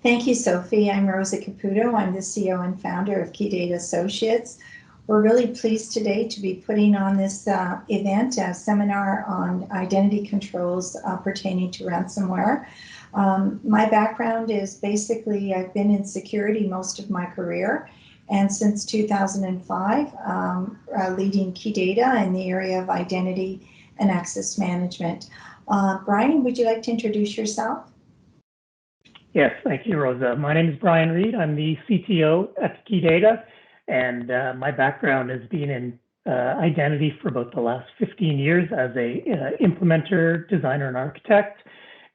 Thank you, Sophie. I'm Rosa Caputo. I'm the CEO and founder of KeyData Associates. We're really pleased today to be putting on this event, a seminar on identity controls pertaining to ransomware. My background is basically I've been in security most of my career, and since 2005, leading KeyData in the area of identity and access management. Brian, would you like to introduce yourself? Yes, thank you, Rosa. My name is Brian Reed. I'm the CTO at KeyData, and my background has been in identity for about the last 15 years as a implementer, designer, and architect.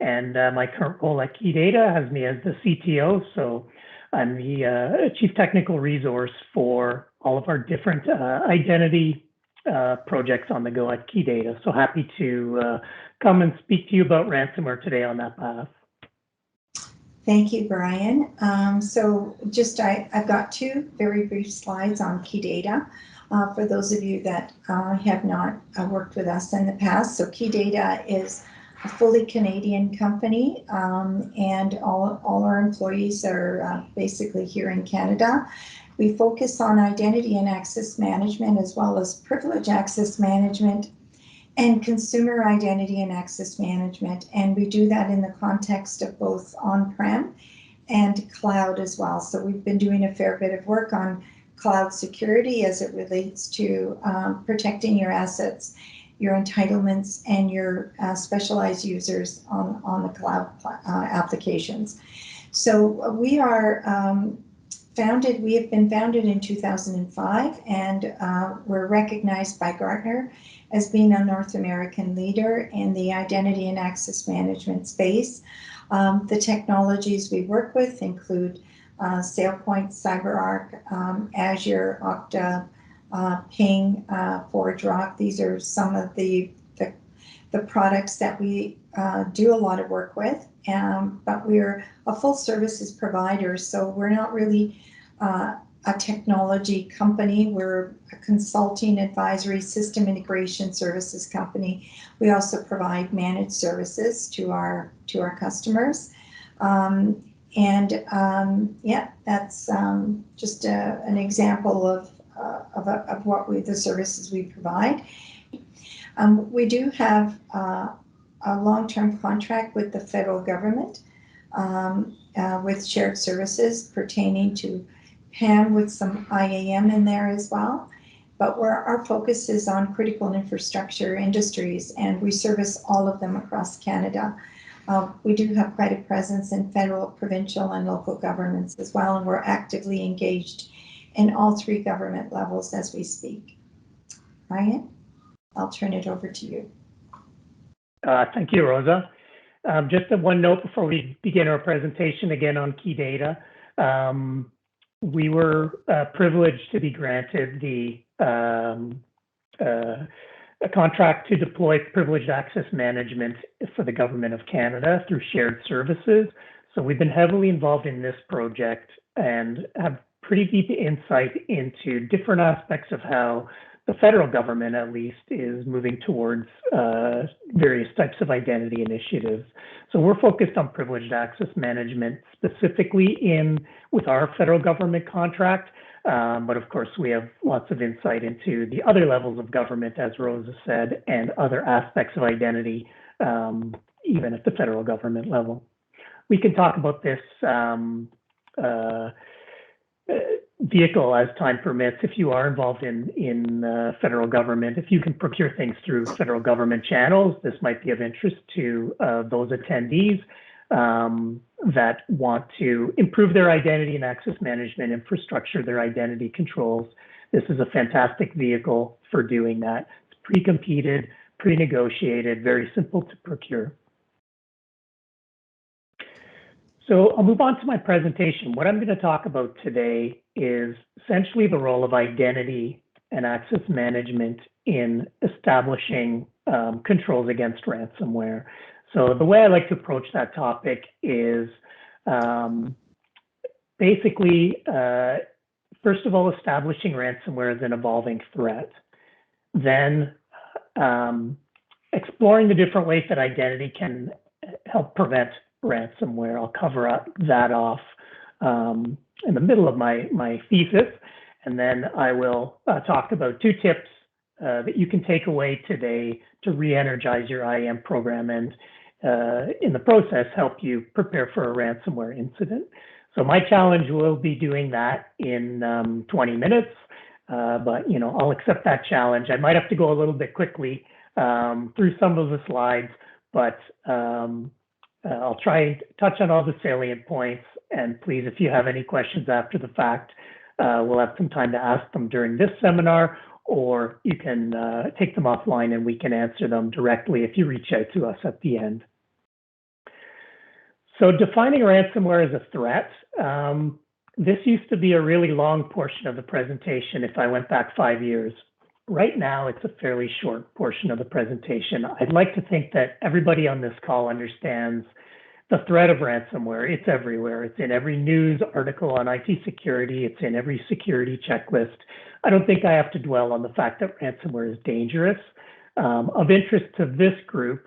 And my current role at KeyData has me as the CTO, so I'm the chief technical resource for all of our different identity projects on the go at KeyData. So happy to come and speak to you about ransomware today on that path. Thank you, Brian. I've got two very brief slides on KeyData for those of you that have not worked with us in the past. So KeyData is a fully Canadian company, and all our employees are basically here in Canada. We focus on identity and access management, as well as privilege access management and consumer identity and access management. And we do that in the context of both on-prem and cloud as well. So we've been doing a fair bit of work on cloud security as it relates to protecting your assets, your entitlements, and your specialized users on the cloud applications. So we are we have been founded in 2005, and we're recognized by Gartner as being a North American leader in the identity and access management space. The technologies we work with include SailPoint, CyberArk, Azure, Okta, Ping, ForgeRock. These are some of the products that we do a lot of work with, but we're a full services provider, so we're not really a technology company. We're a consulting, advisory, system integration services company. We also provide managed services to our customers. Yeah, that's just an example of the services we provide. We do have a long-term contract with the federal government with shared services pertaining to PAM with some IAM in there as well. But our focus is on critical infrastructure industries, and we service all of them across Canada. We do have quite a presence in federal, provincial, and local governments as well, and we're actively engaged in all three government levels as we speak. Ryan, I'll turn it over to you. Thank you, Rosa. Just one note before we begin our presentation again on KeyData. We were privileged to be granted a contract to deploy privileged access management for the Government of Canada through shared services. So we've been heavily involved in this project and have pretty deep insight into different aspects of how the federal government, at least, is moving towards various types of identity initiatives. So we're focused on privileged access management specifically with our federal government contract. But of course, we have lots of insight into the other levels of government, as Rosa said, and other aspects of identity, even at the federal government level. We can talk about this vehicle as time permits. If you are involved in federal government, if you can procure things through federal government channels, this might be of interest to those attendees that want to improve their identity and access management infrastructure, their identity controls. This is a fantastic vehicle for doing that. It's pre-competed, pre-negotiated, very simple to procure. So I'll move on to my presentation. What I'm going to talk about today is essentially the role of identity and access management in establishing controls against ransomware. So the way I like to approach that topic is basically, first of all, establishing ransomware as an evolving threat. Then exploring the different ways that identity can help prevent ransomware. I'll cover that off in the middle of my thesis, and then I will talk about 2 tips that you can take away today to re-energize your IAM program and in the process help you prepare for a ransomware incident. So my challenge will be doing that in 20 minutes, but I'll accept that challenge. I might have to go a little bit quickly through some of the slides, but I'll try and touch on all the salient points. And please, if you have any questions after the fact, we'll have some time to ask them during this seminar, or you can take them offline and we can answer them directly if you reach out to us at the end. So defining ransomware as a threat, this used to be a really long portion of the presentation if I went back 5 years. Right now, it's a fairly short portion of the presentation. I'd like to think that everybody on this call understands the threat of ransomware. It's everywhere. It's in every news article on IT security. It's in every security checklist. I don't think I have to dwell on the fact that ransomware is dangerous. Of interest to this group,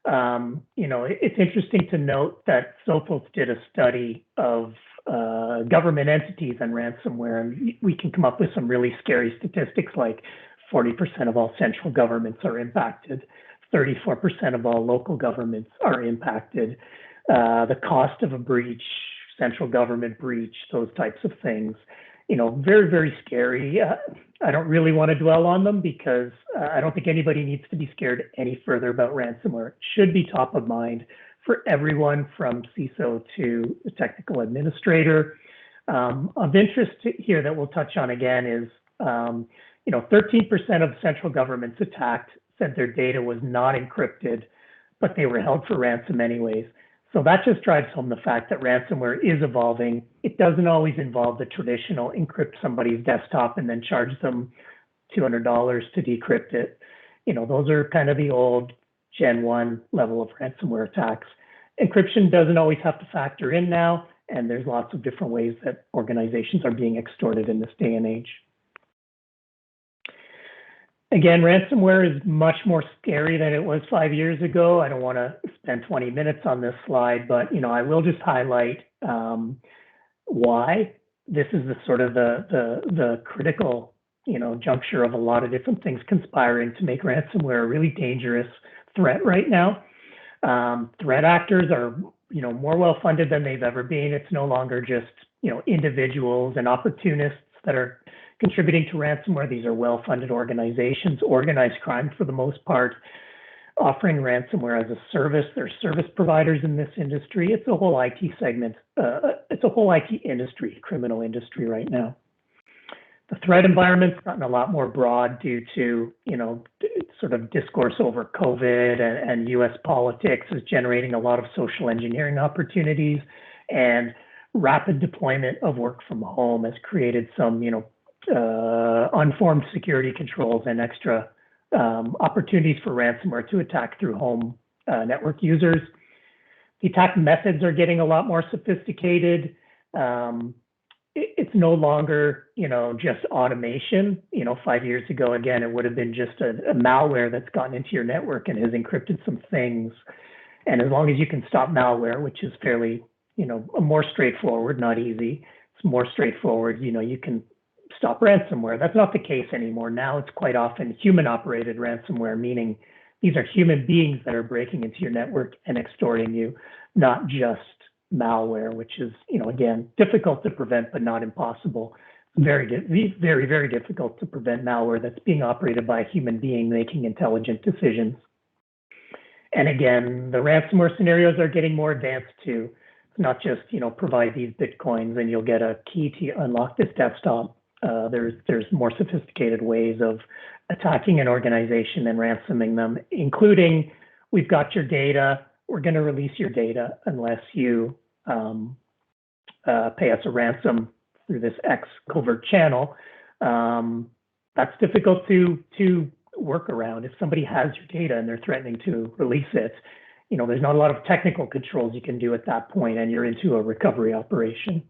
it's interesting to note that Sophos did a study of government entities and ransomware, and we can come up with some really scary statistics like 40% of all central governments are impacted, 34% of all local governments are impacted. The cost of a breach, central government breach, those types of things, very, very scary. I don't really want to dwell on them because I don't think anybody needs to be scared any further about ransomware. It should be top of mind for everyone from CISO to the technical administrator. Of interest here that we'll touch on again is, 13% of central governments attacked said their data was not encrypted, but they were held for ransom anyways. So that just drives home the fact that ransomware is evolving. It doesn't always involve the traditional encrypt somebody's desktop and then charge them $200 to decrypt it. Those are kind of the old Gen 1 level of ransomware attacks. Encryption doesn't always have to factor in now, and there's lots of different ways that organizations are being extorted in this day and age. Again, ransomware is much more scary than it was 5 years ago. I don't want to spend 20 minutes on this slide, but I will just highlight why this is the sort of the critical juncture of a lot of different things conspiring to make ransomware a really dangerous threat right now. Threat actors are more well funded than they've ever been. It's no longer just individuals and opportunists that are contributing to ransomware. These are well-funded organizations, organized crime for the most part, offering ransomware as a service. There's service providers in this industry. It's a whole IT segment. It's a whole IT industry, criminal industry right now. The threat environment's gotten a lot more broad due to, sort of discourse over COVID and US politics is generating a lot of social engineering opportunities, and rapid deployment of work from home has created some, unformed security controls and extra opportunities for ransomware to attack through home network users. The attack methods are getting a lot more sophisticated. It's no longer, just automation. 5 years ago, again, it would have been just a malware that's gotten into your network and has encrypted some things. And as long as you can stop malware, which is fairly, more straightforward, not easy, it's more straightforward, you can stop ransomware. That's not the case anymore. Now it's quite often human-operated ransomware, meaning these are human beings that are breaking into your network and extorting you, not just malware, which is, again, difficult to prevent, but not impossible. Very, very difficult to prevent malware that's being operated by a human being making intelligent decisions. And again, the ransomware scenarios are getting more advanced too. It's not just, provide these Bitcoins and you'll get a key to unlock this desktop. There's more sophisticated ways of attacking an organization and ransoming them, including, we've got your data, we're going to release your data unless you pay us a ransom through this X covert channel. That's difficult to work around. If somebody has your data and they're threatening to release it, there's not a lot of technical controls you can do at that point, and you're into a recovery operation.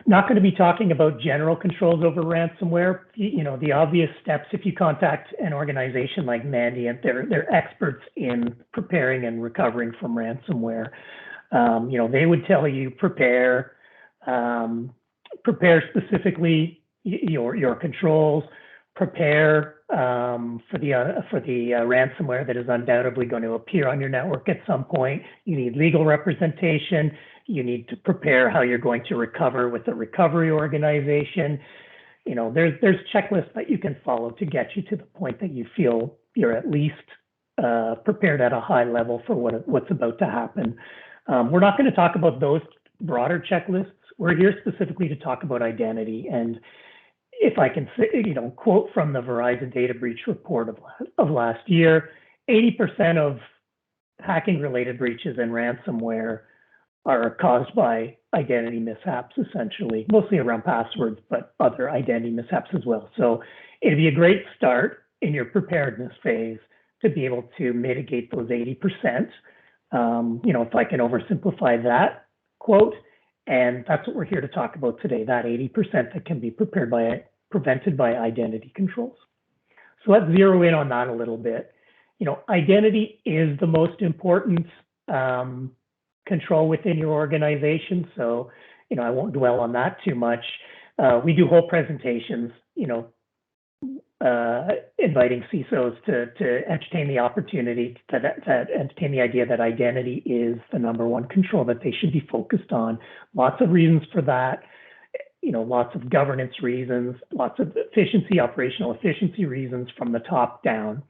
Not going to be talking about general controls over ransomware. You know, the obvious steps, if you contact an organization like Mandiant, they're experts in preparing and recovering from ransomware. You know, they would tell you prepare specifically your controls, prepare for the ransomware that is undoubtedly going to appear on your network at some point. You need legal representation. You need to prepare how you're going to recover with a recovery organization. You know, there's checklists that you can follow to get you to the point that you feel you're at least prepared at a high level for what's about to happen. We're not going to talk about those broader checklists. We're here specifically to talk about identity. And if I can say, you know, quote from the Verizon data breach report of last year, 80% of hacking-related breaches and ransomware are caused by identity mishaps, essentially, mostly around passwords, but other identity mishaps as well. So it'd be a great start in your preparedness phase to be able to mitigate those 80%. You know, if I can oversimplify that quote, and that's what we're here to talk about today, that 80% that can be prevented by identity controls. So let's zero in on that a little bit. You know, identity is the most important control within your organization. So, you know, I won't dwell on that too much. We do whole presentations, you know, inviting CISOs to entertain the opportunity, to entertain the idea that identity is the #1 control that they should be focused on. Lots of reasons for that, you know, lots of governance reasons, lots of operational efficiency reasons from the top down.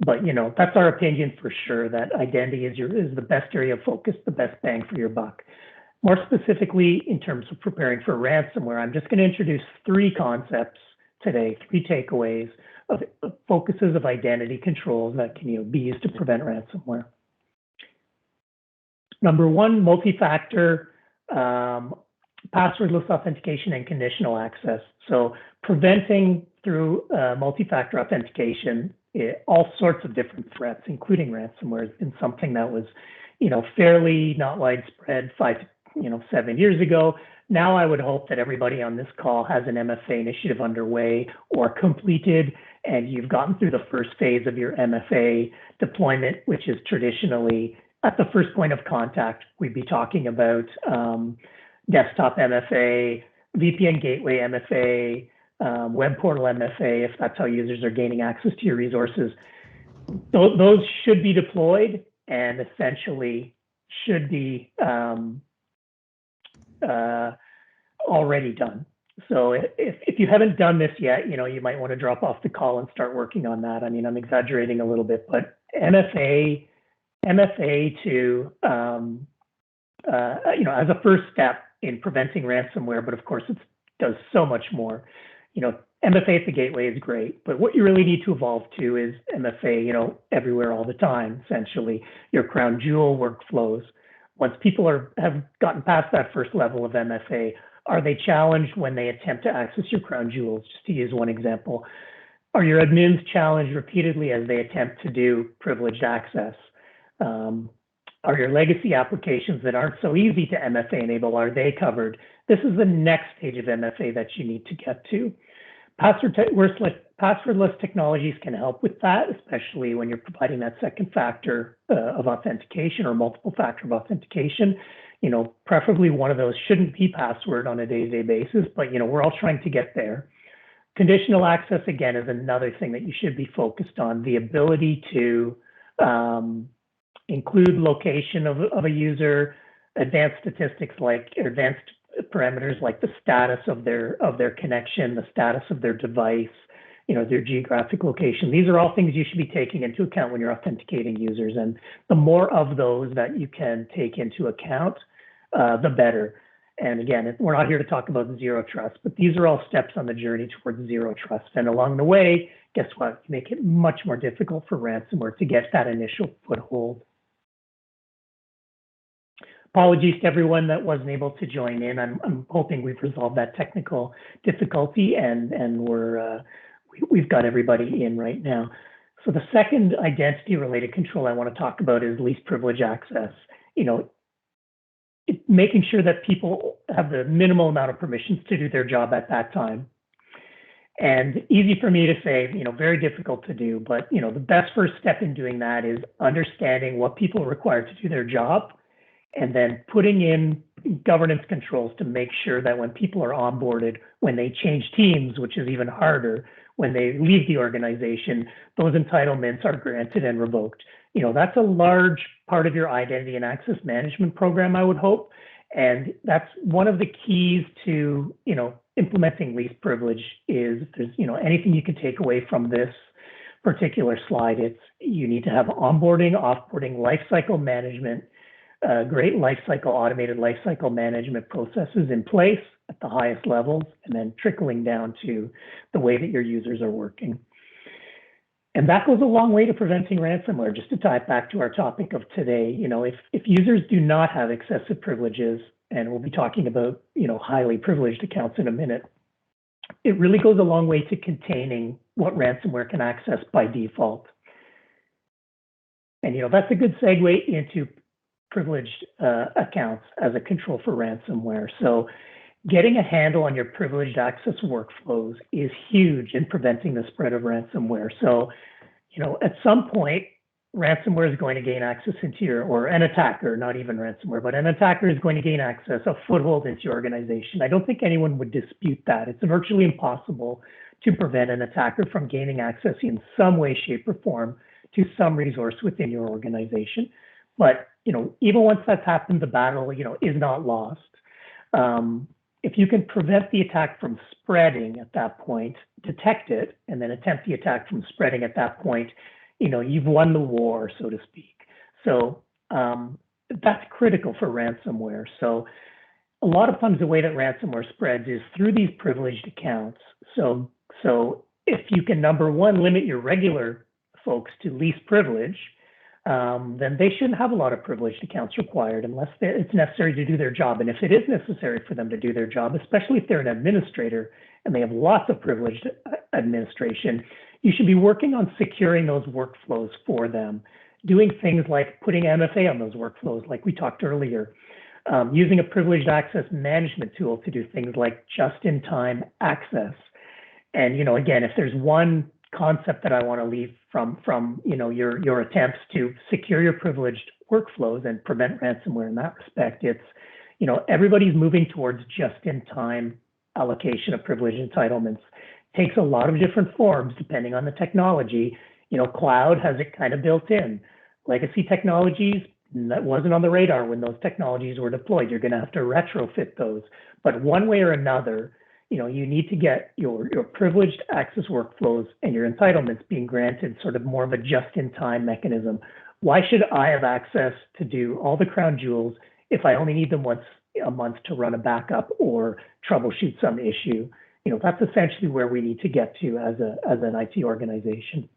But, you know, that's our opinion for sure, that identity is the best area of focus, the best bang for your buck. More specifically, in terms of preparing for ransomware, I'm just going to introduce 3 concepts today, 3 takeaways of focuses of identity controls that can be used to prevent ransomware. #1, multi-factor passwordless authentication and conditional access. So preventing through multi-factor authentication all sorts of different threats, including ransomware, has been something that was, you know, fairly not widespread 7 years ago. Now I would hope that everybody on this call has an MFA initiative underway or completed, and you've gotten through the first phase of your MFA deployment, which is traditionally at the first point of contact. We'd be talking about desktop MFA, VPN gateway MFA, web portal MFA, if that's how users are gaining access to your resources. Those should be deployed and essentially should be already done. So if you haven't done this yet, you know, you might want to drop off the call and start working on that. I mean, I'm exaggerating a little bit, but MFA to, you know, as a first step in preventing ransomware, but of course it does so much more. You know, MFA at the gateway is great, but what you really need to evolve to is MFA, you know, everywhere all the time, essentially, your crown jewel workflows. Once people have gotten past that first level of MFA, are they challenged when they attempt to access your crown jewels? Just to use one example, are your admins challenged repeatedly as they attempt to do privileged access? Are your legacy applications that aren't so easy to MFA enable, are they covered? This is the next stage of MFA that you need to get to. Passwordless technologies can help with that, especially when you're providing that second factor of authentication or multiple factor of authentication. You know, preferably one of those shouldn't be password on a day-to-day basis, but, you know, we're all trying to get there. Conditional access, again, is another thing that you should be focused on. The ability to include location of a user, advanced statistics like advanced parameters like the status of their connection, the status of their device, you know, their geographic location. These are all things you should be taking into account when you're authenticating users. And the more of those that you can take into account, the better. And again, we're not here to talk about zero trust, but these are all steps on the journey towards zero trust. And along the way, guess what? You make it much more difficult for ransomware to get that initial foothold. Apologies to everyone that wasn't able to join in. I'm hoping we've resolved that technical difficulty and we've got everybody in right now. So the second identity related control I want to talk about is least privilege access. You know, making sure that people have the minimal amount of permissions to do their job at that time. And easy for me to say, very difficult to do, but the best first step in doing that is understanding what people are required to do their job, and then putting in governance controls to make sure that when people are onboarded, when they change teams, which is even harder, when they leave the organization, those entitlements are granted and revoked. That's a large part of your identity and access management program, I would hope. And that's one of the keys to, implementing least privilege is, if there's, anything you can take away from this particular slide, it's you need to have onboarding, offboarding, lifecycle management, great automated lifecycle management processes in place at the highest levels, and then trickling down to the way that your users are working. And that goes a long way to preventing ransomware. Just to tie it back to our topic of today, if users do not have excessive privileges, and we'll be talking about, highly privileged accounts in a minute, it really goes a long way to containing what ransomware can access by default. And, that's a good segue into privileged accounts as a control for ransomware. So getting a handle on your privileged access workflows is huge in preventing the spread of ransomware. So, at some point, ransomware is going to gain access into or an attacker, not even ransomware, but an attacker is going to gain access, a foothold into your organization. I don't think anyone would dispute that. It's virtually impossible to prevent an attacker from gaining access in some way, shape, or form to some resource within your organization. But, even once that's happened, the battle, is not lost. If you can prevent the attack from spreading at that point, detect it, and then attempt the attack from spreading at that point, you've won the war, so to speak. So that's critical for ransomware. So a lot of times the way that ransomware spreads is through these privileged accounts. So if you can, number one, limit your regular folks to least privilege, then they shouldn't have a lot of privileged accounts required unless it's necessary to do their job. And if it is necessary for them to do their job, especially if they're an administrator and they have lots of privileged administration, you should be working on securing those workflows for them, doing things like putting MFA on those workflows, like we talked earlier, using a privileged access management tool to do things like just-in-time access. And, again, if there's one concept that I want to leave from your attempts to secure your privileged workflows and prevent ransomware in that respect, it's, everybody's moving towards just-in-time allocation of privilege entitlements. Takes a lot of different forms depending on the technology. Cloud has it kind of built in. Legacy technologies, that wasn't on the radar when those technologies were deployed. You're going to have to retrofit those. But one way or another, you need to get your privileged access workflows and your entitlements being granted sort of more of a just-in-time mechanism. Why should I have access to do all the crown jewels if I only need them once a month to run a backup or troubleshoot some issue? That's essentially where we need to get to as an IT organization.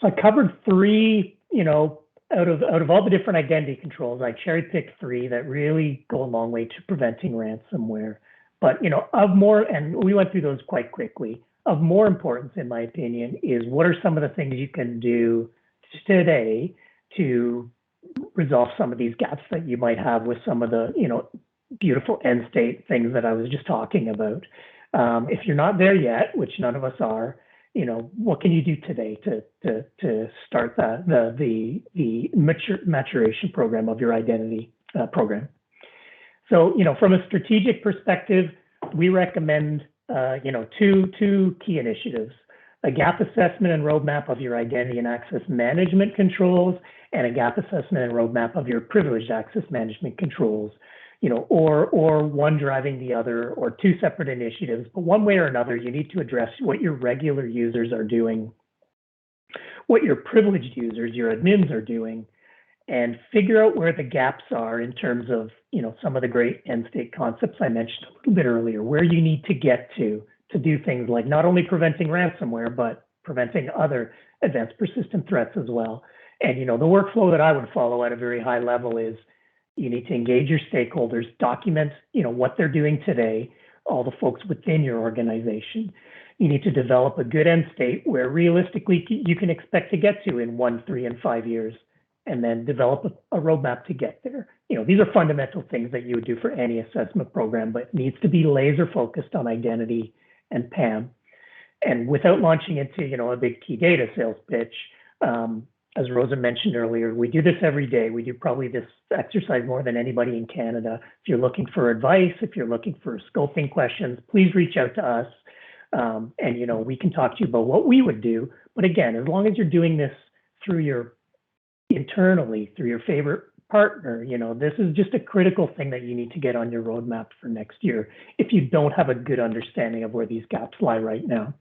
So I covered three, out of all the different identity controls, I cherry-picked three that really go a long way to preventing ransomware. But, of more, and we went through those quite quickly, of more importance, in my opinion, is what are some of the things you can do today to resolve some of these gaps that you might have with some of the, beautiful end state things that I was just talking about. If you're not there yet, which none of us are, what can you do today to start the maturation program of your identity program? So, from a strategic perspective, we recommend, two key initiatives: a gap assessment and roadmap of your identity and access management controls, and a gap assessment and roadmap of your privileged access management controls. Or one driving the other, or two separate initiatives. But one way or another, you need to address what your regular users are doing, what your privileged users, your admins, are doing, and figure out where the gaps are in terms of, some of the great end state concepts I mentioned a little bit earlier, where you need to get to do things like not only preventing ransomware, but preventing other advanced persistent threats as well. And, the workflow that I would follow at a very high level is, you need to engage your stakeholders, document, what they're doing today, all the folks within your organization. You need to develop a good end state where realistically you can expect to get to in 1, 3, and 5 years. and then develop a roadmap to get there. These are fundamental things that you would do for any assessment program, but it needs to be laser focused on identity and PAM. And without launching into, a big KeyData sales pitch, as Rosa mentioned earlier, we do this every day. We do probably this exercise more than anybody in Canada. If you're looking for advice, if you're looking for scoping questions, please reach out to us. And, we can talk to you about what we would do. But again, as long as you're doing this internally through your favorite partner, this is just a critical thing that you need to get on your roadmap for next year if you don't have a good understanding of where these gaps lie right now.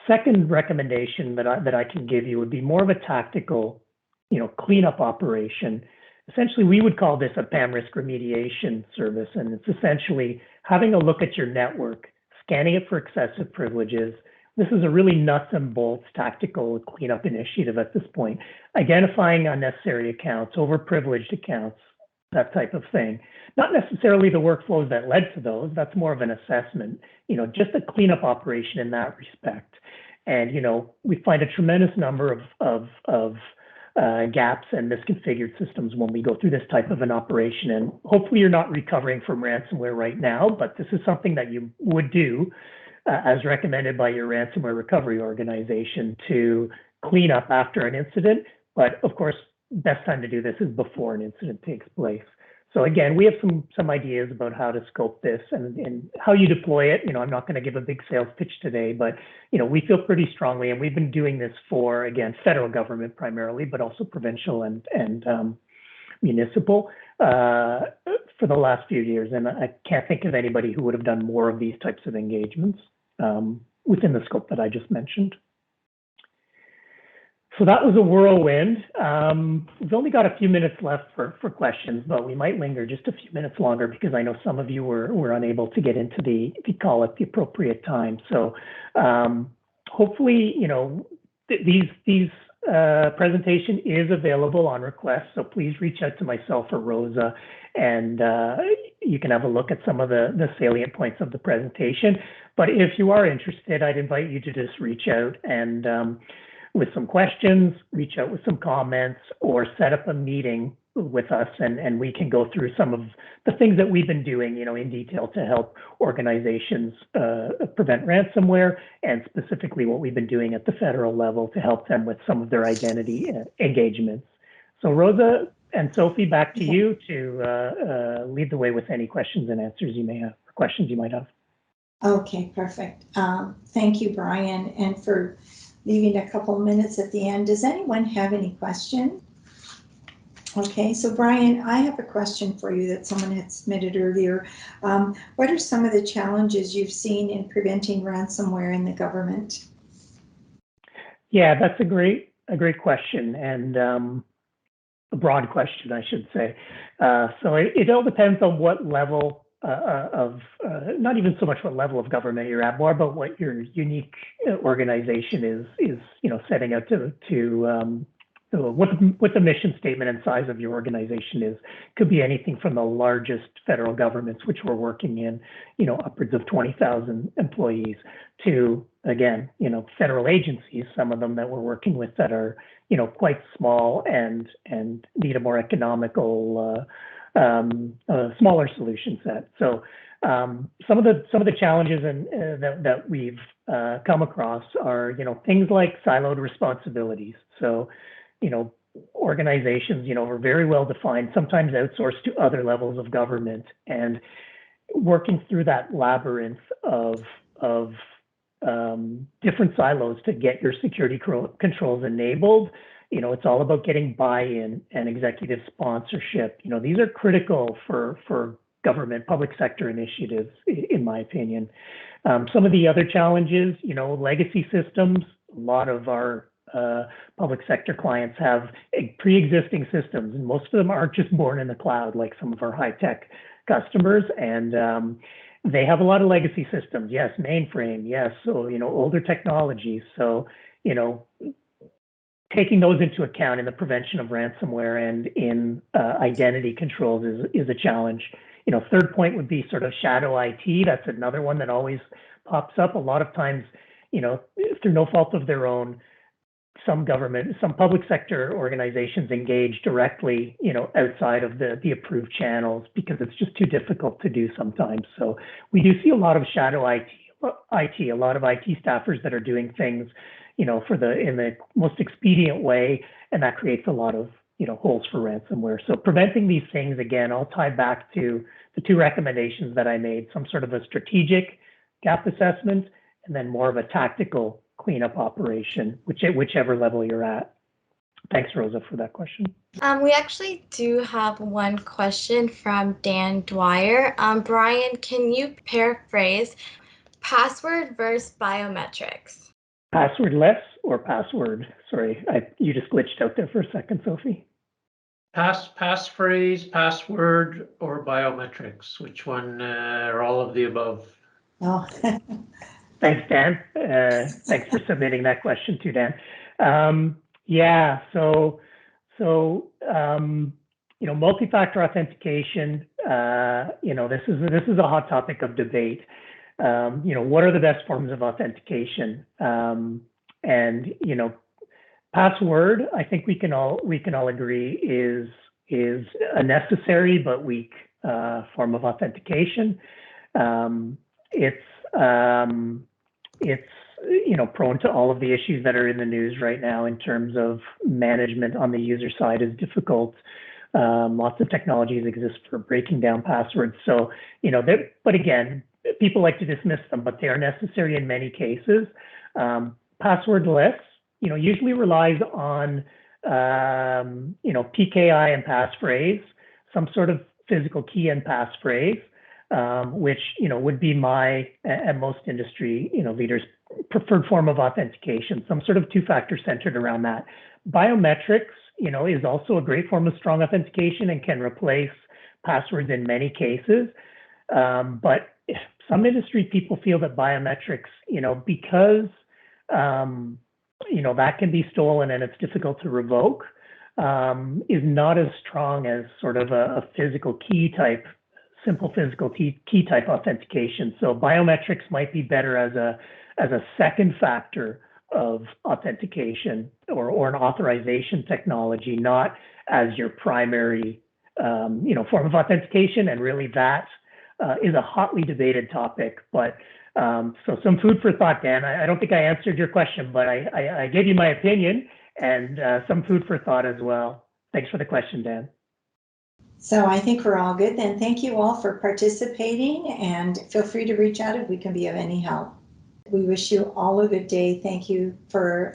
Second recommendation that I can give you would be more of a tactical, cleanup operation. Essentially, we would call this a PAM risk remediation service, and it's essentially having a look at your network, scanning it for excessive privileges. This is a really nuts and bolts tactical cleanup initiative at this point, identifying unnecessary accounts, overprivileged accounts, that type of thing. Not necessarily the workflows that led to those, that's more of an assessment, just a cleanup operation in that respect. And, we find a tremendous number of gaps and misconfigured systems when we go through this type of an operation. And hopefully you're not recovering from ransomware right now, but this is something that you would do as recommended by your ransomware recovery organization to clean up after an incident. But of course, best time to do this is before an incident takes place. So again, we have some ideas about how to scope this and how you deploy it. I'm not going to give a big sales pitch today, but we feel pretty strongly, and we've been doing this for, again, federal government primarily, but also provincial and municipal for the last few years. And I can't think of anybody who would have done more of these types of engagements within the scope that I just mentioned. So that was a whirlwind. We've only got a few minutes left for questions, but we might linger just a few minutes longer because I know some of you were unable to get into the call at the appropriate time. So hopefully, these presentation is available on request. So please reach out to myself or Rosa, and you can have a look at some of the salient points of the presentation. But if you are interested, I'd invite you to just reach out and with some questions, reach out with some comments, or set up a meeting with us, and we can go through some of the things that we've been doing, in detail to help organizations prevent ransomware, and specifically what we've been doing at the federal level to help them with some of their identity engagements. So Rosa and Sophie, back to you to lead the way with any questions and answers you may have, or questions you might have. Okay, perfect. Thank you, Brian, and for leaving a couple minutes at the end. Does anyone have any question? Okay, so Brian, I have a question for you that someone had submitted earlier. What are some of the challenges you've seen in preventing ransomware in the government? Yeah, that's a great question, and a broad question, I should say. So it all depends on what level of not even so much what level of government you're at, more about what your unique organization is setting out to what the mission statement and size of your organization is. Could be anything from the largest federal governments, which we're working in, upwards of 20,000 employees, to, again, federal agencies, some of them that we're working with that are, quite small and need a more economical smaller solution set. So some of the challenges that we've come across are things like siloed responsibilities. So organizations are very well defined, sometimes outsourced to other levels of government, and working through that labyrinth of different silos to get your security controls enabled. It's all about getting buy-in and executive sponsorship. These are critical for government, public sector initiatives, in my opinion. Some of the other challenges, legacy systems. A lot of our public sector clients have pre-existing systems, and most of them aren't just born in the cloud like some of our high-tech customers. And they have a lot of legacy systems. Yes, mainframe. Yes, so older technologies. So taking those into account in the prevention of ransomware and in identity controls is a challenge. Third point would be sort of shadow IT. That's another one that always pops up. A lot of times, through no fault of their own, some public sector organizations engage directly, outside of the approved channels because it's just too difficult to do sometimes. So we do see a lot of shadow IT, a lot of IT staffers that are doing things, in the most expedient way, and that creates a lot of, holes for ransomware. So preventing these things, again, I'll tie back to the two recommendations that I made, some sort of a strategic gap assessment, and then more of a tactical cleanup operation, whichever level you're at. Thanks, Rosa, for that question. We actually do have one question from Dan Dwyer. Brian, can you paraphrase password versus biometrics? Passwordless or password? Sorry, you just glitched out there for a second, Sophie. Passphrase, password, or biometrics? Which one, or all of the above? Oh. Thanks, Dan. Thanks for submitting that question too, Dan. Multi-factor authentication. This is a hot topic of debate. What are the best forms of authentication? Password, I think we can all agree is a necessary but weak form of authentication. It's prone to all of the issues that are in the news right now in terms of management on the user side is difficult. Lots of technologies exist for breaking down passwords. So, but again, people like to dismiss them, but they are necessary in many cases. Passwordless, usually relies on, PKI and passphrase, some sort of physical key and passphrase. Which would be my and most industry leaders' preferred form of authentication, some sort of two-factor centered around that. Biometrics is also a great form of strong authentication and can replace passwords in many cases. But some industry people feel that biometrics, because that can be stolen and it's difficult to revoke, is not as strong as sort of a physical key type. Simple physical key type authentication. So biometrics might be better as a second factor of authentication or an authorization technology, not as your primary form of authentication. And really that is a hotly debated topic. But so some food for thought, Dan. I don't think I answered your question, but I gave you my opinion and some food for thought as well. Thanks for the question, Dan. So I think we're all good then. Thank you all for participating and feel free to reach out if we can be of any help. We wish you all a good day. Thank you for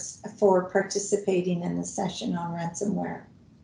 participating in the session on ransomware.